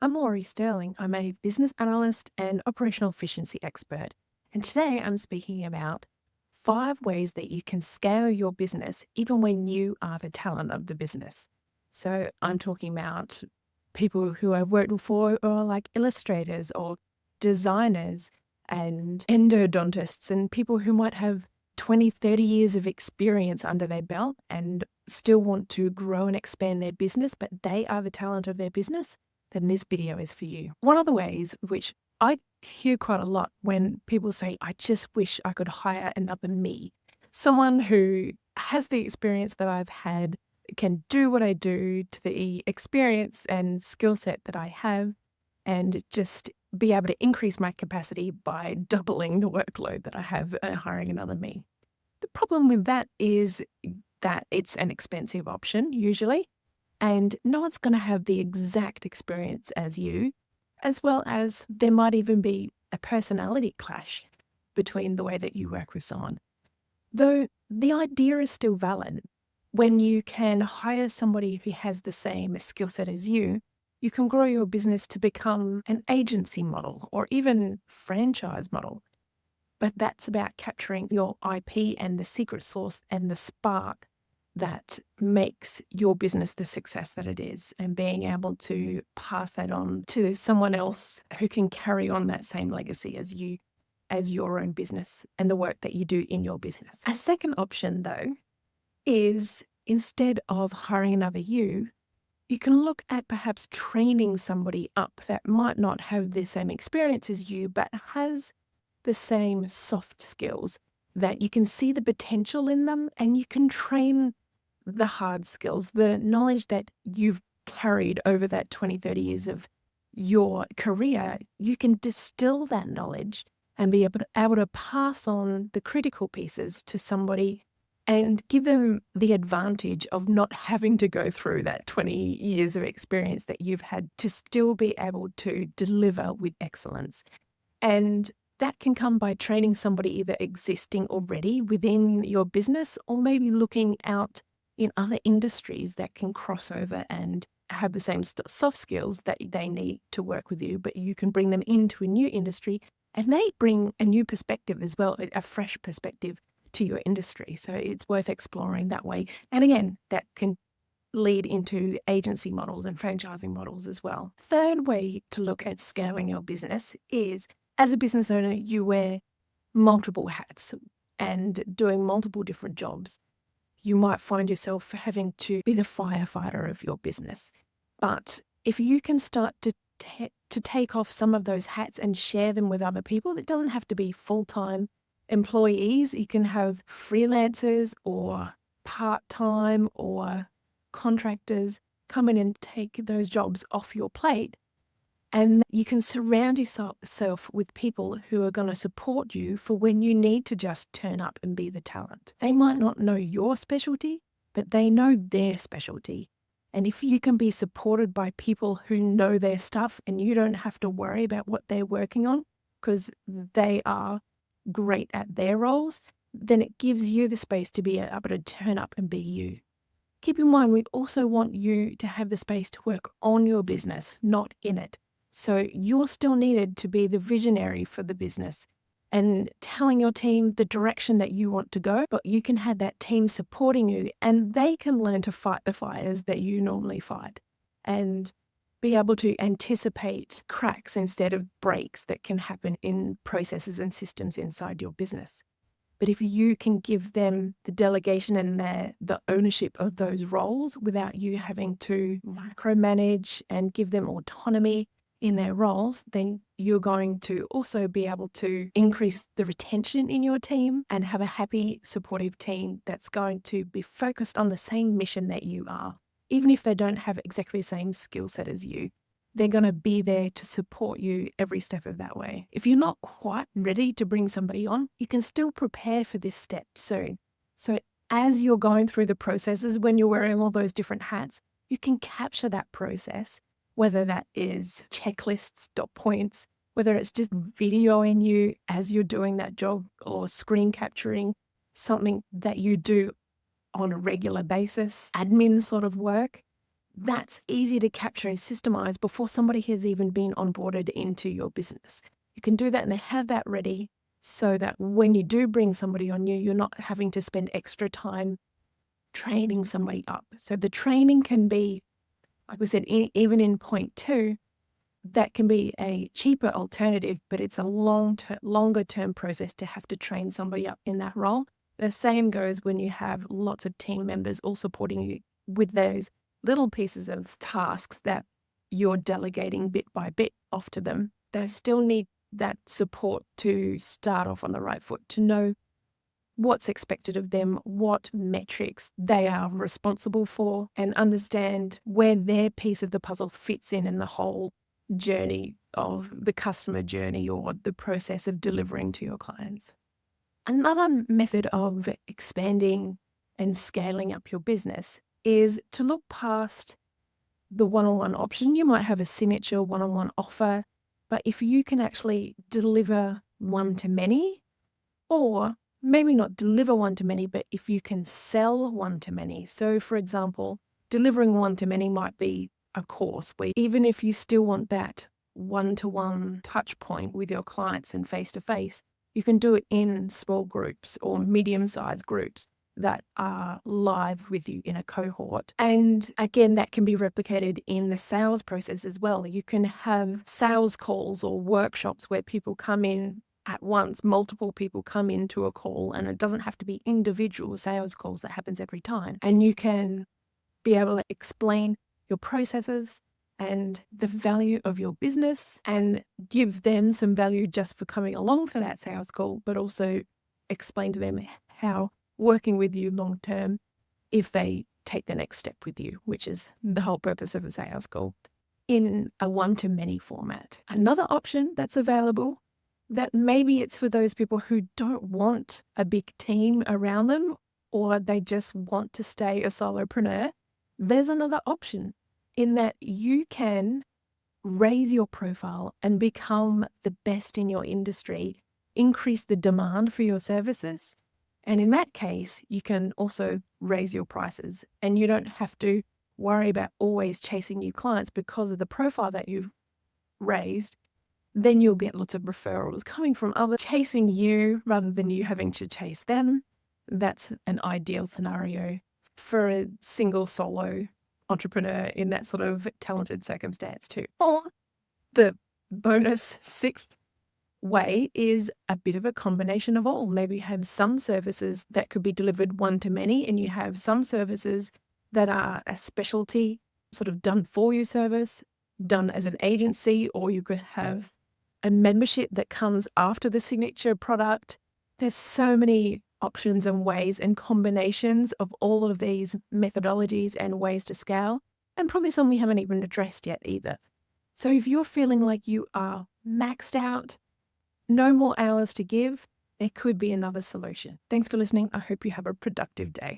I'm Laurie Sterling. I'm a business analyst and operational efficiency expert. And today I'm speaking about 5 ways that you can scale your business even when you are the talent of the business. So I'm talking about people who I've worked for or like illustrators or designers and endodontists and people who might have 20, 30 years of experience under their belt and still want to grow and expand their business, but they are the talent of their business, then this video is for you. One of the ways which I hear quite a lot when people say, I just wish I could hire another me, someone who has the experience that I've had, can do what I do to the experience and skill set that I have, and just be able to increase my capacity by doubling the workload that I have hiring another me. The problem with that is that it's an expensive option usually, and no one's going to have the exact experience as you, as well as there might even be a personality clash between the way that you work with someone. Though the idea is still valid. When you can hire somebody who has the same skill set as you can grow your business to become an agency model or even franchise model. But that's about capturing your IP and the secret sauce and the spark that makes your business the success that it is, and being able to pass that on to someone else who can carry on that same legacy as you, as your own business and the work that you do in your business. A second option, though, is instead of hiring another you can look at perhaps training somebody up that might not have the same experience as you, but has the same soft skills, that you can see the potential in them and you can train the hard skills, the knowledge that you've carried over that 20, 30 years of your career. You can distill that knowledge and be able to pass on the critical pieces to somebody and give them the advantage of not having to go through that 20 years of experience that you've had to still be able to deliver with excellence. And that can come by training somebody either existing already within your business or maybe looking out in other industries that can cross over and have the same soft skills that they need to work with you, but you can bring them into a new industry and they bring a new perspective as well, a fresh perspective to your industry. So it's worth exploring that way. And again, that can lead into agency models and franchising models as well. Third way to look at scaling your business is, as a business owner, you wear multiple hats and doing multiple different jobs. You might find yourself having to be the firefighter of your business. But if you can start to take off some of those hats and share them with other people, it doesn't have to be full-time employees. You can have freelancers or part-time or contractors come in and take those jobs off your plate. And you can surround yourself with people who are going to support you for when you need to just turn up and be the talent. They might not know your specialty, but they know their specialty. And if you can be supported by people who know their stuff and you don't have to worry about what they're working on because they are great at their roles, then it gives you the space to be able to turn up and be you. Keep in mind, we also want you to have the space to work on your business, not in it. So you're still needed to be the visionary for the business and telling your team the direction that you want to go, but you can have that team supporting you and they can learn to fight the fires that you normally fight and be able to anticipate cracks instead of breaks that can happen in processes and systems inside your business. But if you can give them the delegation and the ownership of those roles without you having to micromanage and give them autonomy in their roles, then you're going to also be able to increase the retention in your team and have a happy, supportive team that's going to be focused on the same mission that you are. Even if they don't have exactly the same skill set as you, they're going to be there to support you every step of that way. If you're not quite ready to bring somebody on, you can still prepare for this step soon. So as you're going through the processes, when you're wearing all those different hats, you can capture that process, whether that is checklists, dot points, whether it's just videoing you as you're doing that job or screen capturing something that you do on a regular basis, admin sort of work. that's easy to capture and systemize before somebody has even been onboarded into your business. You can do that and have that ready so that when you do bring somebody on you're not having to spend extra time training somebody up. So the training can be, like we said, even in point 2, that can be a cheaper alternative, but it's a longer term process to have to train somebody up in that role. The same goes when you have lots of team members all supporting you with those little pieces of tasks that you're delegating bit by bit off to them. They still need that support to start off on the right foot, to know what's expected of them, what metrics they are responsible for, and understand where their piece of the puzzle fits in the whole journey of the customer journey or the process of delivering to your clients. Another method of expanding and scaling up your business is to look past the one-on-one option. You might have a signature one-on-one offer, but if you can actually deliver one-to-many, or maybe not deliver one-to-many, but if you can sell one-to-many. So for example, delivering one-to-many might be a course where even if you still want that one-to-one touch point with your clients and face-to-face, you can do it in small groups or medium-sized groups that are live with you in a cohort. And again, that can be replicated in the sales process as well. You can have sales calls or workshops where people come in at once, multiple people come into a call, and it doesn't have to be individual sales calls. That happens every time. And you can be able to explain your processes and the value of your business and give them some value just for coming along for that sales call, but also explain to them how working with you long term, if they take the next step with you, which is the whole purpose of a sales call, in a one-to-many format. Another option that's available, that maybe it's for those people who don't want a big team around them, or they just want to stay a solopreneur. There's another option in that you can raise your profile and become the best in your industry, increase the demand for your services. And in that case, you can also raise your prices, and you don't have to worry about always chasing new clients because of the profile that you've raised. Then you'll get lots of referrals coming from others chasing you rather than you having to chase them. That's an ideal scenario for a single solo entrepreneur in that sort of talented circumstance too. Or the bonus 6th way is a bit of a combination of all. Maybe you have some services that could be delivered one-to-many, and you have some services that are a specialty, sort of done for you service, done as an agency, or you could have a membership that comes after the signature product. There's so many options and ways and combinations of all of these methodologies and ways to scale, and probably some we haven't even addressed yet either. So if you're feeling like you are maxed out, no more hours to give, there could be another solution. Thanks for listening. I hope you have a productive day.